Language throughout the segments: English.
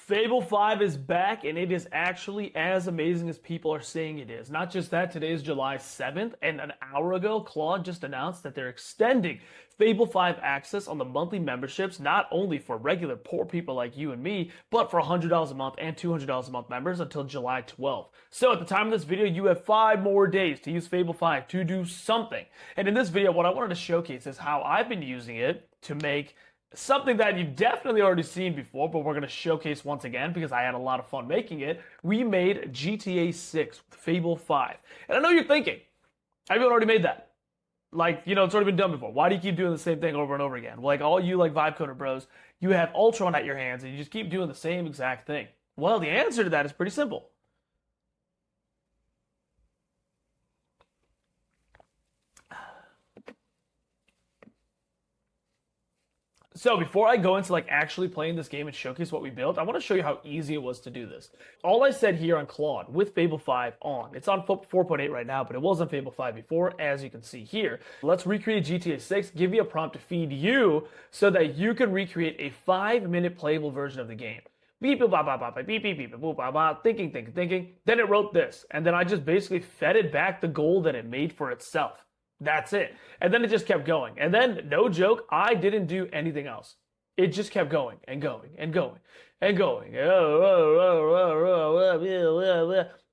Fable 5 is back, and it is actually as amazing as people are saying it is. Not just that, today is July 7th, and an hour ago, Claude just announced that they're extending Fable 5 access on the monthly memberships, not only for regular poor people like you and me, but for $100 a month and $200 a month members until July 12th. So at the time of this video, you have 5 more days to use Fable 5 to do something. And in this video, what I wanted to showcase is how I've been using it to make something that you've definitely already seen before, but we're going to showcase once again because I had a lot of fun making it. We made GTA 6 with Fable 5. And I know you're thinking, have you already made that? Like, you know, it's already been done before. Why do you keep doing the same thing over and over again? Like, all you, like, Vibe Coder bros, you have Ultron at your hands and you just keep doing the same exact thing. Well, the answer to that is pretty simple. So before I go into like actually playing this game and showcase what we built, I want to show you how easy it was to do this. All I said here on Claude with Fable 5 on, it's on 4.8 right now, but it was on Fable 5 before, as you can see here. Let's recreate GTA 6, give you a prompt to feed you so that you can recreate a 5-minute playable version of the game. Beep, beep, bop, bop, bop, beep, beep, beep, boop, bop, bop, thinking. Then it wrote this, and then I just basically fed it back the gold that it made for itself. That's it. And then it just kept going. And then, no joke, I didn't do anything else. It just kept going and going and going and going.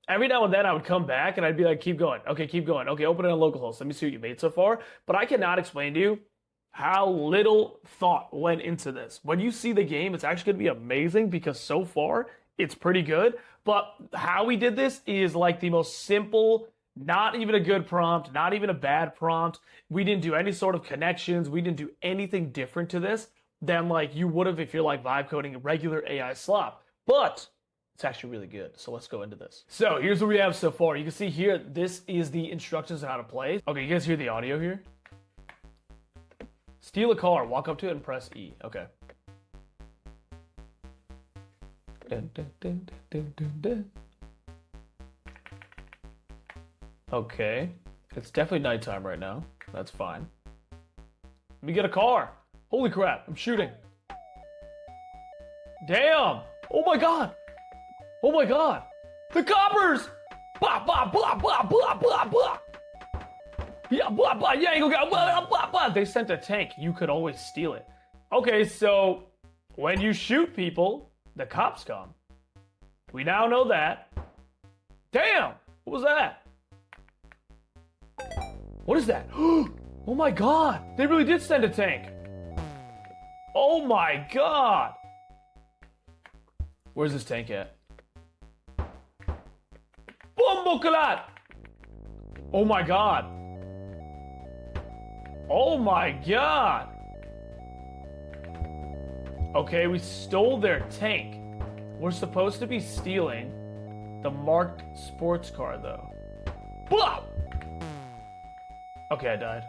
Every now and then I would come back and I'd be like, keep going. Okay, keep going. Okay, open it on localhost. Let me see what you made so far. But I cannot explain to you how little thought went into this. When you see the game, it's actually going to be amazing because so far it's pretty good. But how we did this is like the most simple, not even a good prompt, not even a bad prompt. We didn't do any sort of connections. We didn't do anything different to this than like you would have if you're like vibe coding regular AI slop. But it's actually really good. So let's go into this. So here's what we have so far. You can see here, this is the instructions on how to play. Okay, you guys hear the audio here? Steal a car, walk up to it and press E. Okay. Dun, dun, dun, dun, dun, dun. Okay, it's definitely nighttime right now. That's fine. Let me get a car. Holy crap, I'm shooting. Damn! Oh my god! Oh my god! The coppers! Blah, blah, blah, blah, blah, blah, blah! Yeah, blah, blah, yeah, you go, blah, blah, blah. They sent a tank. You could always steal it. Okay, so when you shoot people, the cops come. We now know that. Damn! What was that? What is that? Oh my god! They really did send a tank! Oh my god! Where's this tank at? Bombokalat! Oh my god! Oh my god! Okay, we stole their tank. We're supposed to be stealing the marked sports car though. Blah! Okay, I died.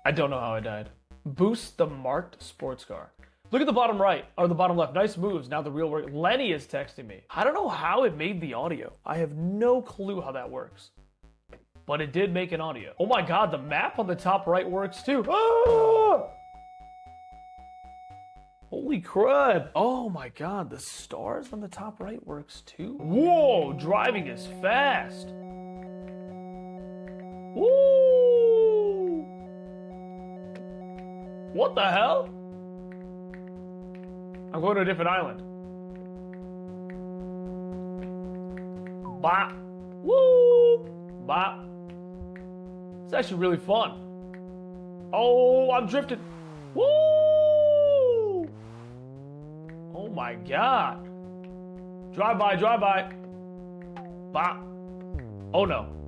I don't know how I died. Boost the marked sports car. Look at the bottom right, or the bottom left. Nice moves. Now the real work. Lenny is texting me. I don't know how it made the audio. I have no clue how that works. But it did make an audio. Oh my god, the map on the top right works too. Ah! Holy crap. Oh my god, the stars on the top right works too. Whoa, driving is fast. Woo! What the hell? I'm going to a different island. Bop. Woo! Bop. It's actually really fun. Oh, I'm drifting. Woo! Oh my god. Drive by, drive by. Bop. Oh no.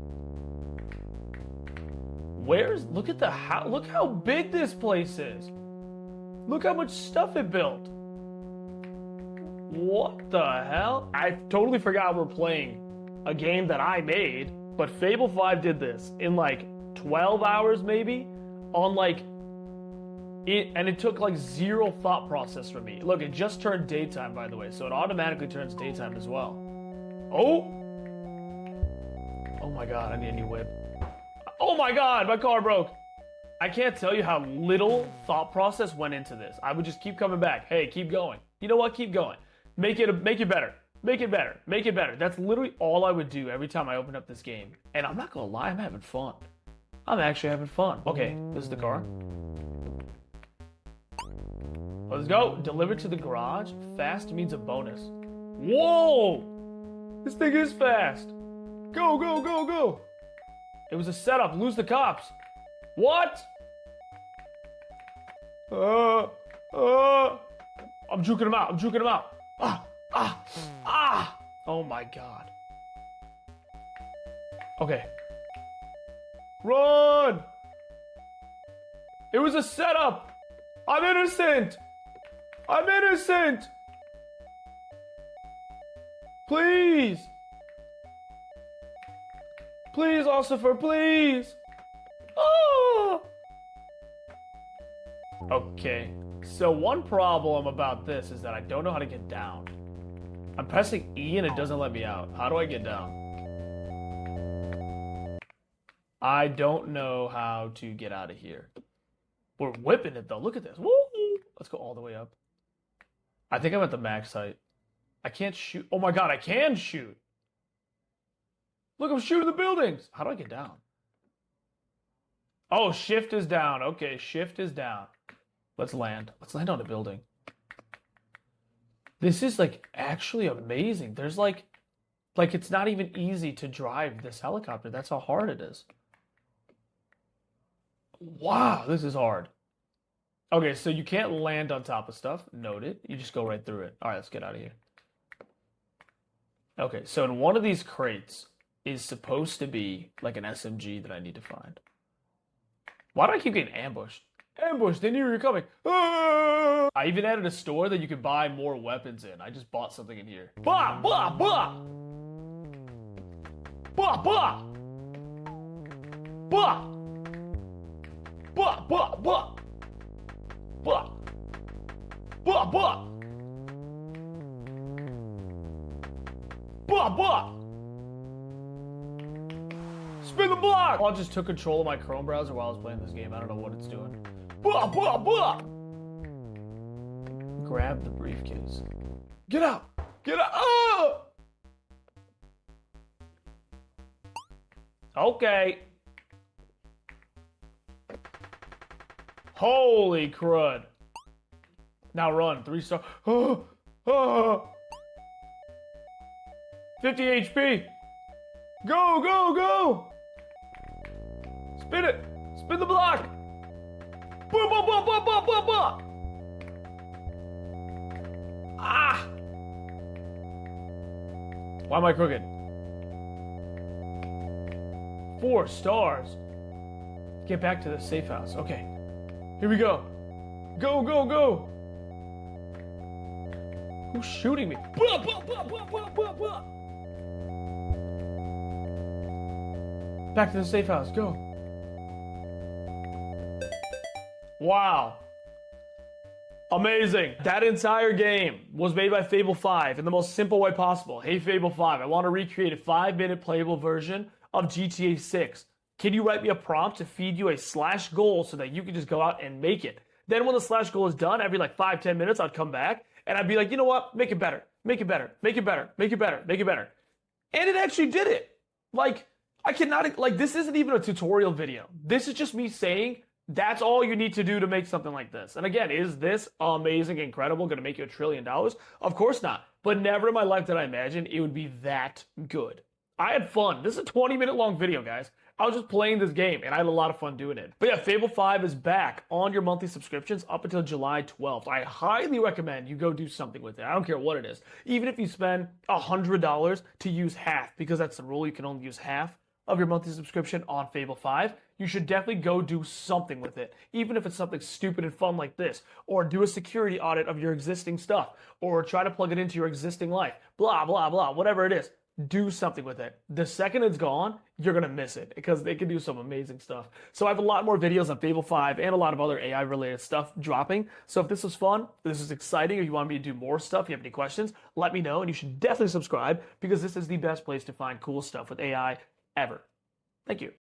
Look at the house. Look how big this place is. Look how much stuff it built. What the hell? I totally forgot we're playing a game that I made, but Fable 5 did this in like 12 hours maybe on like it, and it took like zero thought process from me. Look, it just turned daytime, by the way, so it automatically turns daytime as well. Oh! Oh my god, I need a new whip. Oh my god, my car broke. I can't tell you how little thought process went into this. I would just keep coming back. Hey, keep going. You know what? Keep going. Make it better. Make it better. Make it better. That's literally all I would do every time I open up this game. And I'm not gonna lie, I'm having fun. I'm actually having fun. Okay, this is the car. Let's go. Delivered to the garage. Fast means a bonus. Whoa! This thing is fast. Go, go, go, go. It was a setup. Lose the cops. What? I'm juking him out. I'm juking him out. Oh my god. Okay. Run! It was a setup. I'm innocent. I'm innocent. Please. Please, Ossifer, please. Oh! Okay. So one problem about this is that I don't know how to get down. I'm pressing E and it doesn't let me out. How do I get down? I don't know how to get out of here. We're whipping it though. Look at this. Woo! Let's go all the way up. I think I'm at the max height. I can't shoot. Oh my god, I can shoot. Look, I'm shooting the buildings. How do I get down? Oh, shift is down. Okay, shift is down. Let's land. Let's land on a building. This is like actually amazing. There's like it's not even easy to drive this helicopter. That's how hard it is. Wow, this is hard. Okay, so you can't land on top of stuff. Noted. You just go right through it. All right, let's get out of here. Okay, so in one of these crates is supposed to be like an SMG that I need to find. Why do I keep getting ambushed? Ambush, they knew you were coming. Ah! I even added a store that you could buy more weapons in. I just bought something in here. Bah, bah, bah! Bah, bah! Bah! Bah, bah, bah! Bah! Bah, bah! Bah, bah! Spin the block! I just took control of my Chrome browser while I was playing this game. I don't know what it's doing. Blah, blah, blah. Grab the briefcase. Get out! Get out! Oh! Okay. Holy crud. Now run. 3-star. 50 HP. Go, go, go! Spin it! Spin the block! Boom, boom, boom, boom, boom, boom, boom! Ah! Why am I crooked? 4 stars. Get back to the safe house. Okay. Here we go. Go, go, go! Who's shooting me? Blah, blah, blah, blah, blah, blah, blah. Back to the safe house. Go. Wow. Amazing. That entire game was made by Fable 5 in the most simple way possible. Hey, Fable 5, I want to recreate a 5-minute playable version of GTA 6. Can you write me a prompt to feed you a slash goal so that you can just go out and make it? Then when the slash goal is done, every like 5-10 minutes, I'd come back and I'd be like, you know what? Make it better. Make it better. Make it better. Make it better. Make it better. And it actually did it. Like, I cannot, like, this isn't even a tutorial video. This is just me saying that's all you need to do to make something like this. And again, is this amazing, incredible, going to make you $1 trillion? Of course not. But never in my life did I imagine it would be that good. I had fun. This is a 20-minute long video, guys. I was just playing this game, and I had a lot of fun doing it. But yeah, Fable 5 is back on your monthly subscriptions up until July 12th. I highly recommend you go do something with it. I don't care what it is. Even if you spend $100 to use half, because that's the rule, you can only use half of your monthly subscription on Fable 5, you should definitely go do something with it. Even if it's something stupid and fun like this, or do a security audit of your existing stuff, or try to plug it into your existing life, blah, blah, blah, whatever it is. Do something with it. The second it's gone, you're going to miss it because they can do some amazing stuff. So I have a lot more videos on Fable 5 and a lot of other AI related stuff dropping. So if this was fun, this is exciting, or you want me to do more stuff, if you have any questions, let me know. And you should definitely subscribe because this is the best place to find cool stuff with AI ever. Thank you.